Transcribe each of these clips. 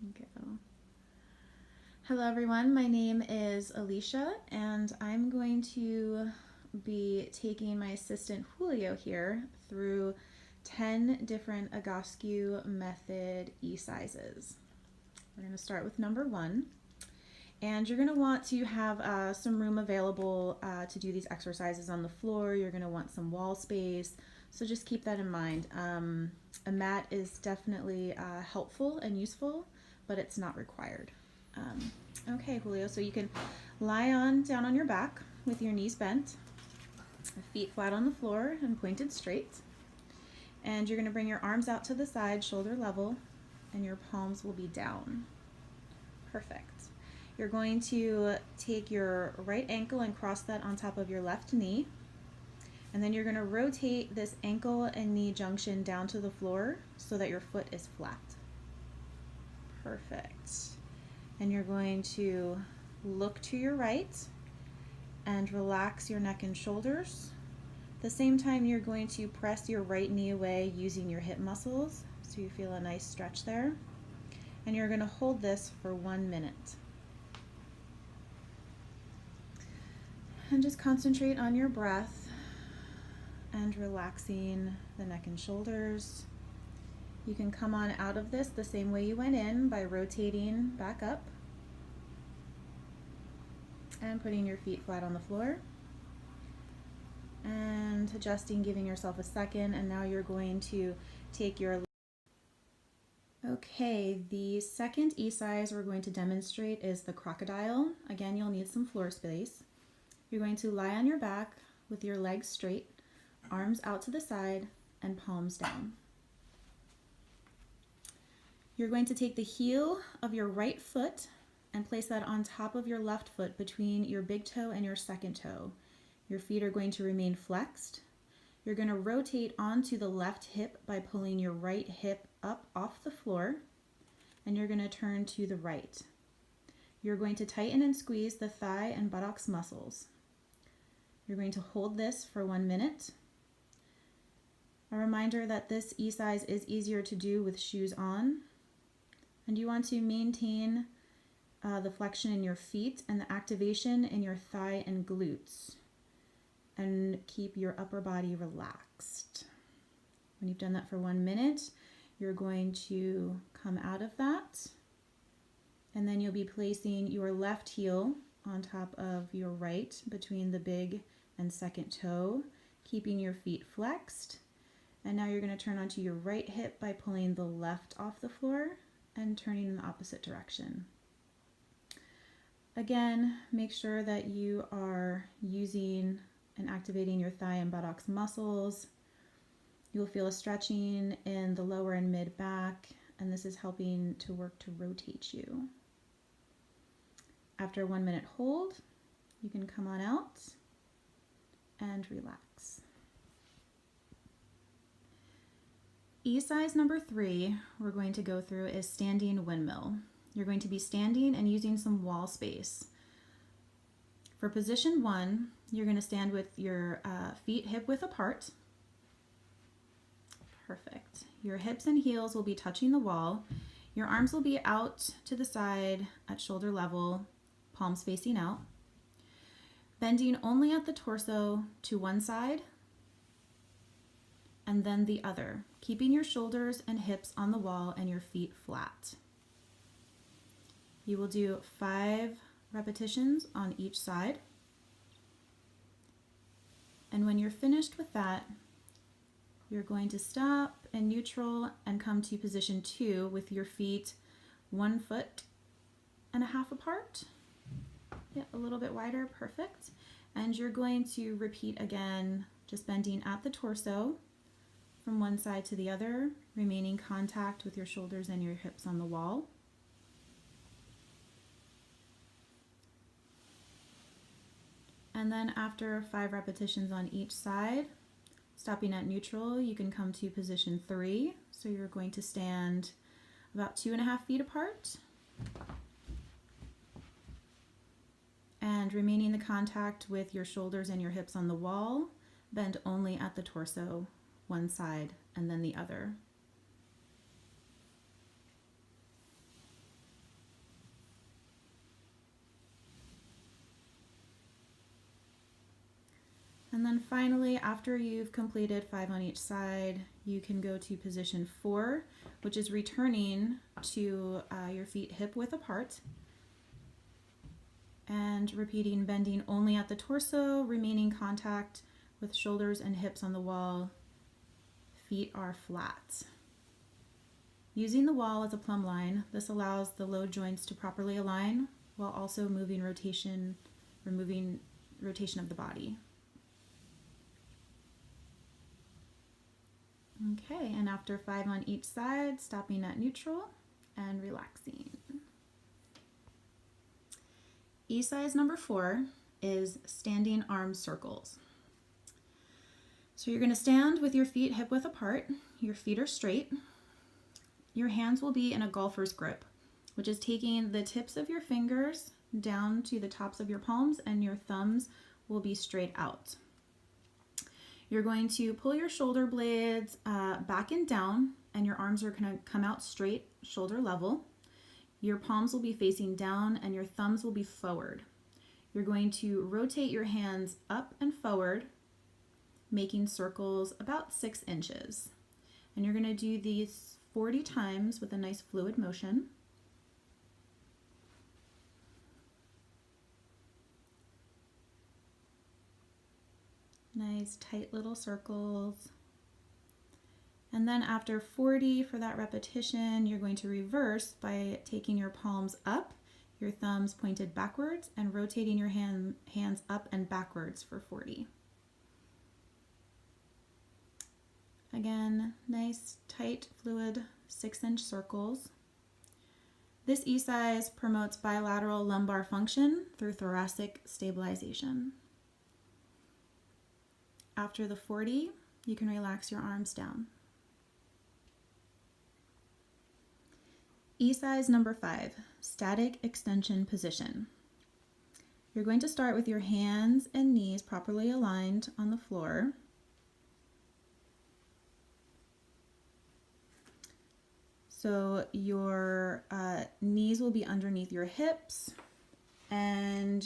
Okay. Hello everyone, my name is Alicia and I'm going to be taking my assistant Julio here through 10 different Egoscue method e-sizes. We're going to start with number 1, and you're going to want to have some room available to do these exercises on the floor. You're going to want some wall space, so just keep that in mind. A mat is definitely helpful and useful, but it's not required. Okay, Julio, so you can lie down on your back with your knees bent, feet flat on the floor and pointed straight. And you're going to bring your arms out to the side, shoulder level, and your palms will be down. Perfect. You're going to take your right ankle and cross that on top of your left knee. And then you're going to rotate this ankle and knee junction down to the floor so that your foot is flat. Perfect. And you're going to look to your right and relax your neck and shoulders. At the same time, you're going to press your right knee away using your hip muscles so you feel a nice stretch there. And you're going to hold this for 1 minute. And just concentrate on your breath and relaxing the neck and shoulders. You can come on out of this the same way you went in by rotating back up and putting your feet flat on the floor and adjusting, giving yourself a second. And now you're going to take your... Okay, the second e-size we're going to demonstrate is the crocodile. Again, you'll need some floor space. You're going to lie on your back with your legs straight, arms out to the side, and palms down. You're going to take the heel of your right foot and place that on top of your left foot between your big toe and your second toe. Your feet are going to remain flexed. You're going to rotate onto the left hip by pulling your right hip up off the floor, and you're going to turn to the right. You're going to tighten and squeeze the thigh and buttocks muscles. You're going to hold this for 1 minute. A reminder that this e-size is easier to do with shoes on. And you want to maintain the flexion in your feet and the activation in your thigh and glutes. And keep your upper body relaxed. When you've done that for 1 minute, you're going to come out of that. And then you'll be placing your left heel on top of your right between the big and second toe, keeping your feet flexed. And now you're going to turn onto your right hip by pulling the left off the floor and turning in the opposite direction. Again, make sure that you are using and activating your thigh and buttocks muscles. You'll feel a stretching in the lower and mid back, and this is helping to work to rotate you. After a 1 minute hold, you can come on out and relax. E-size number 3 we're going to go through is standing windmill. You're going to be standing and using some wall space. For position 1, you're going to stand with your feet hip width apart. Perfect. Your hips and heels will be touching the wall. Your arms will be out to the side at shoulder level, palms facing out. Bending only at the torso to one side and then the other, keeping your shoulders and hips on the wall and your feet flat. You will do 5 repetitions on each side. And when you're finished with that, you're going to stop in neutral and come to position 2 with your feet 1.5 foot apart. Yeah, a little bit wider, perfect. And you're going to repeat again, just bending at the torso from one side to the other, remaining contact with your shoulders and your hips on the wall. And then after 5 repetitions on each side, stopping at neutral, you can come to position 3. So you're going to stand about 2.5 feet apart. And remaining the contact with your shoulders and your hips on the wall, bend only at the torso, one side and then the other. And then finally, after you've completed 5 on each side, you can go to position 4, which is returning to your feet hip width apart. And repeating bending only at the torso, remaining contact with shoulders and hips on the wall. Feet are flat. Using the wall as a plumb line, this allows the low joints to properly align while also removing rotation of the body. Okay, and after 5 on each side, stopping at neutral and relaxing. Exercise number 4 is standing arm circles. So you're going to stand with your feet hip width apart. Your feet are straight. Your hands will be in a golfer's grip, which is taking the tips of your fingers down to the tops of your palms, and your thumbs will be straight out. You're going to pull your shoulder blades back and down, and your arms are going to come out straight, shoulder level. Your palms will be facing down, and your thumbs will be forward. You're going to rotate your hands up and forward, making circles about 6 inches. And you're going to do these 40 times with a nice fluid motion. Nice tight little circles. And then after 40 for that repetition, you're going to reverse by taking your palms up, your thumbs pointed backwards, and rotating your hands up and backwards for 40. Again, nice, tight, fluid 6-inch circles. This exercise promotes bilateral lumbar function through thoracic stabilization. After the 40, you can relax your arms down. Exercise number 5, static extension position. You're going to start with your hands and knees properly aligned on the floor. So your knees will be underneath your hips, and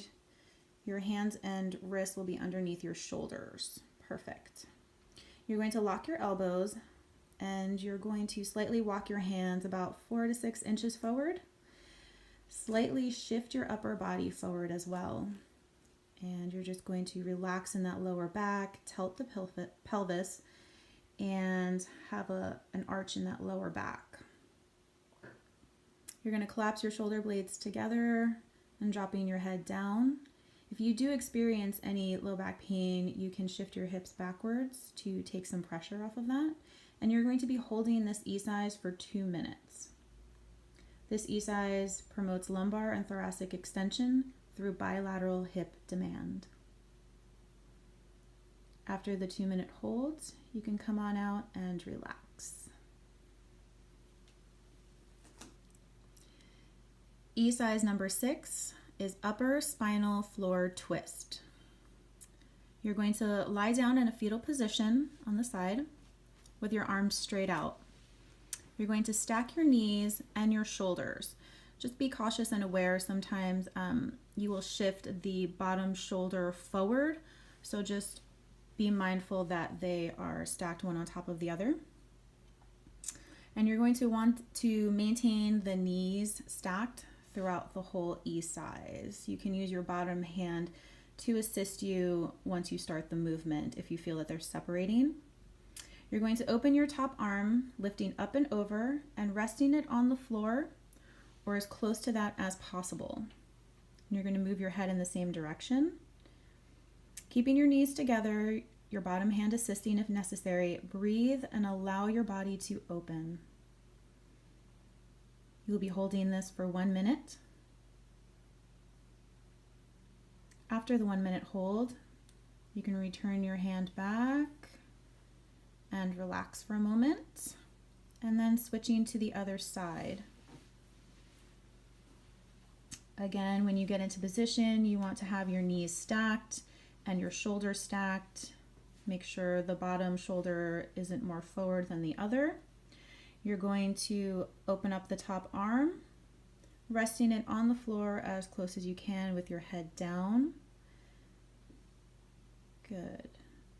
your hands and wrists will be underneath your shoulders. Perfect. You're going to lock your elbows, and you're going to slightly walk your hands about 4 to 6 inches forward. Slightly shift your upper body forward as well. And you're just going to relax in that lower back, tilt the pelvis, and have an arch in that lower back. You're going to collapse your shoulder blades together and dropping your head down. If you do experience any low back pain, you can shift your hips backwards to take some pressure off of that. And you're going to be holding this exercise for 2 minutes. This exercise promotes lumbar and thoracic extension through bilateral hip demand. After the 2-minute holds, you can come on out and relax. Exercise number 6 is upper spinal floor twist. You're going to lie down in a fetal position on the side with your arms straight out. You're going to stack your knees and your shoulders. Just be cautious and aware. Sometimes you will shift the bottom shoulder forward, so just be mindful that they are stacked one on top of the other. And you're going to want to maintain the knees stacked throughout the whole exercise. You can use your bottom hand to assist you once you start the movement if you feel that they're separating. You're going to open your top arm, lifting up and over and resting it on the floor or as close to that as possible. And you're going to move your head in the same direction. Keeping your knees together, your bottom hand assisting if necessary. Breathe and allow your body to open. You'll be holding this for 1 minute. After the 1 minute hold, you can return your hand back and relax for a moment, and then switching to the other side. Again, when you get into position, you want to have your knees stacked and your shoulders stacked. Make sure the bottom shoulder isn't more forward than the other. You're going to open up the top arm, resting it on the floor as close as you can with your head down. Good.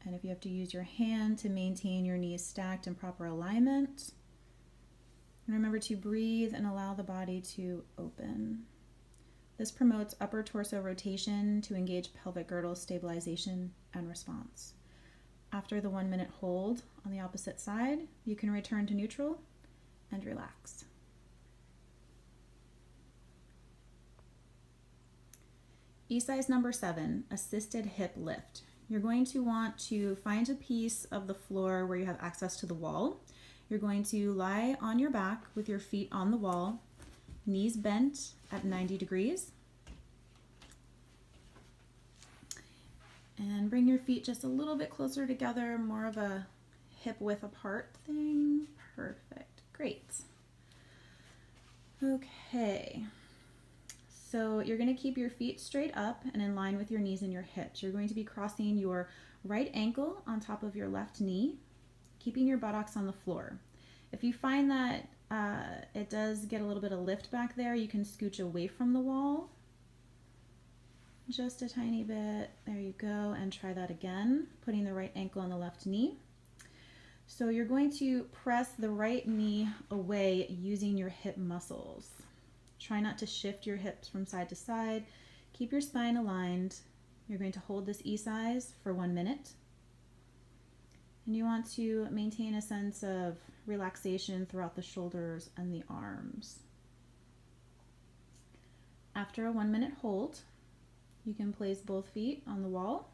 And if you have to use your hand to maintain your knees stacked in proper alignment, and remember to breathe and allow the body to open. This promotes upper torso rotation to engage pelvic girdle stabilization and response. After the 1 minute hold on the opposite side, you can return to neutral and relax. Exercise number 7, assisted hip lift. You're going to want to find a piece of the floor where you have access to the wall. You're going to lie on your back with your feet on the wall, knees bent at 90 degrees. And bring your feet just a little bit closer together, more of a hip width apart thing. Perfect. Great. Okay. So you're going to keep your feet straight up and in line with your knees and your hips. You're going to be crossing your right ankle on top of your left knee, keeping your buttocks on the floor. If you find that it does get a little bit of lift back there, you can scooch away from the wall just a tiny bit. There you go, and try that again, putting the right ankle on the left knee. So you're going to press the right knee away using your hip muscles. Try not to shift your hips from side to side. Keep your spine aligned. You're going to hold this exercise for 1 minute. And you want to maintain a sense of relaxation throughout the shoulders and the arms. After a 1 minute hold, you can place both feet on the wall.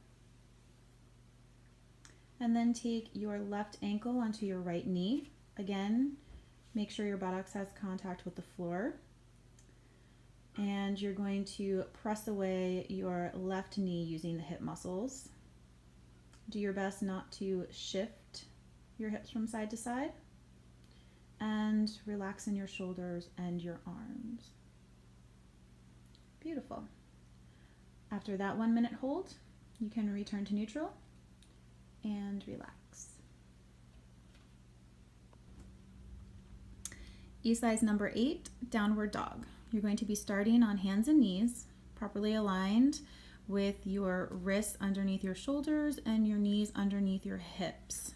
And then take your left ankle onto your right knee. Again, make sure your buttocks has contact with the floor. And you're going to press away your left knee using the hip muscles. Do your best not to shift your hips from side to side. And relax in your shoulders and your arms. Beautiful. After that 1 minute hold, you can return to neutral and relax. Exercise number 8, downward dog. You're going to be starting on hands and knees, properly aligned with your wrists underneath your shoulders and your knees underneath your hips.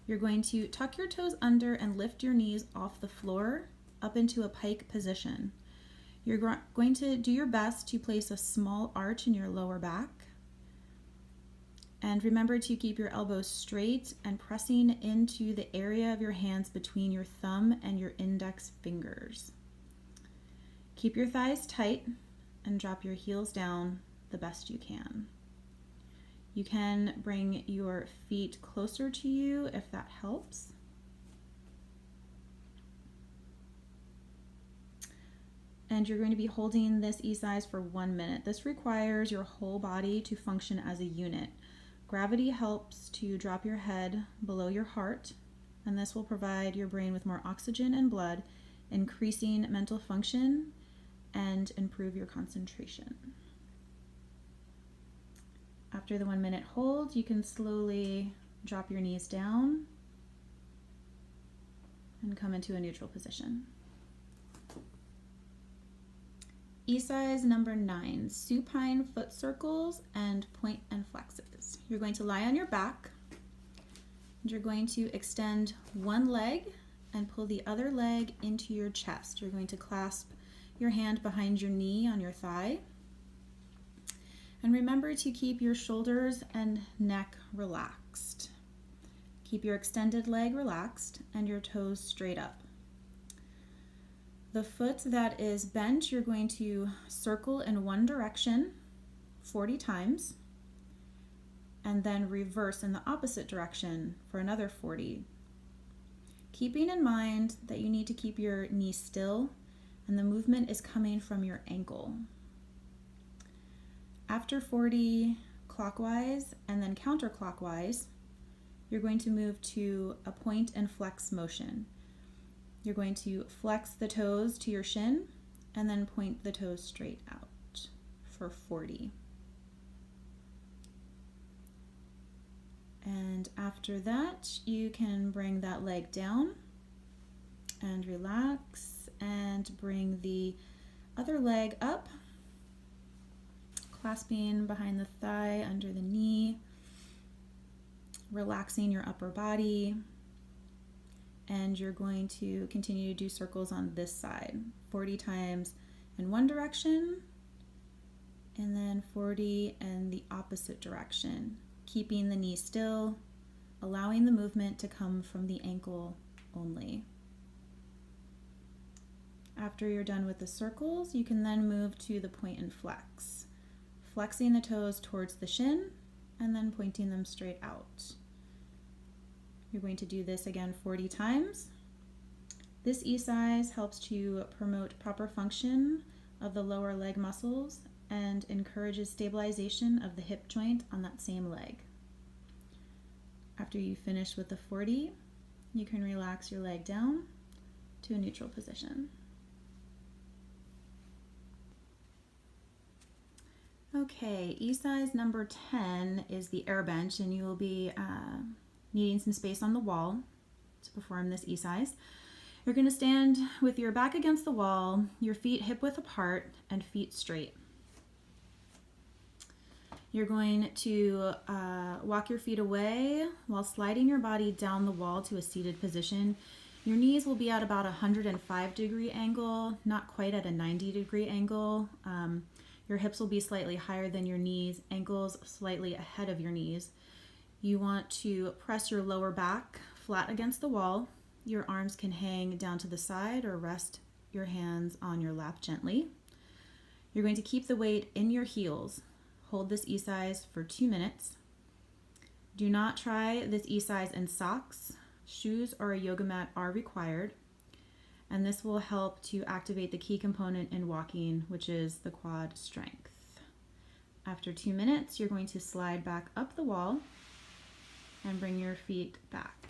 You're going to tuck your toes under and lift your knees off the floor up into a pike position. You're going to do your best to place a small arch in your lower back. And remember to keep your elbows straight and pressing into the area of your hands between your thumb and your index fingers. Keep your thighs tight and drop your heels down the best you can. You can bring your feet closer to you if that helps. And you're going to be holding this exercise for 1 minute. This requires your whole body to function as a unit. Gravity helps to drop your head below your heart, and this will provide your brain with more oxygen and blood, increasing mental function and improve your concentration. After the 1 minute hold, you can slowly drop your knees down and come into a neutral position. Exercise number 9, supine foot circles and point and flexes. You're going to lie on your back. And you're going to extend one leg and pull the other leg into your chest. You're going to clasp your hand behind your knee on your thigh. And remember to keep your shoulders and neck relaxed. Keep your extended leg relaxed and your toes straight up. The foot that is bent, you're going to circle in one direction 40 times and then reverse in the opposite direction for another 40. Keeping in mind that you need to keep your knee still and the movement is coming from your ankle. After 40 clockwise and then counterclockwise, you're going to move to a point and flex motion. You're going to flex the toes to your shin and then point the toes straight out for 40. And after that, you can bring that leg down and relax and bring the other leg up, clasping behind the thigh under the knee. relaxing your upper body. And you're going to continue to do circles on this side, 40 times in one direction, and then 40 in the opposite direction, keeping the knee still, allowing the movement to come from the ankle only. After you're done with the circles, you can then move to the point and flex, flexing the toes towards the shin and then pointing them straight out. You're going to do this again 40 times. This exercise helps to promote proper function of the lower leg muscles and encourages stabilization of the hip joint on that same leg. After you finish with the 40, you can relax your leg down to a neutral position. Okay, exercise number 10 is the air bench, and you will be needing some space on the wall to perform this exercise. You're going to stand with your back against the wall, your feet hip width apart, and feet straight. You're going to walk your feet away while sliding your body down the wall to a seated position. Your knees will be at about a 105-degree angle, not quite at a 90-degree angle. Your hips will be slightly higher than your knees, ankles slightly ahead of your knees. You want to press your lower back flat against the wall. Your arms can hang down to the side or rest your hands on your lap gently. You're going to keep the weight in your heels. Hold this exercise for 2 minutes. Do not try this exercise in socks. Shoes or a yoga mat are required. And this will help to activate the key component in walking, which is the quad strength. After 2 minutes, you're going to slide back up the wall and bring your feet back.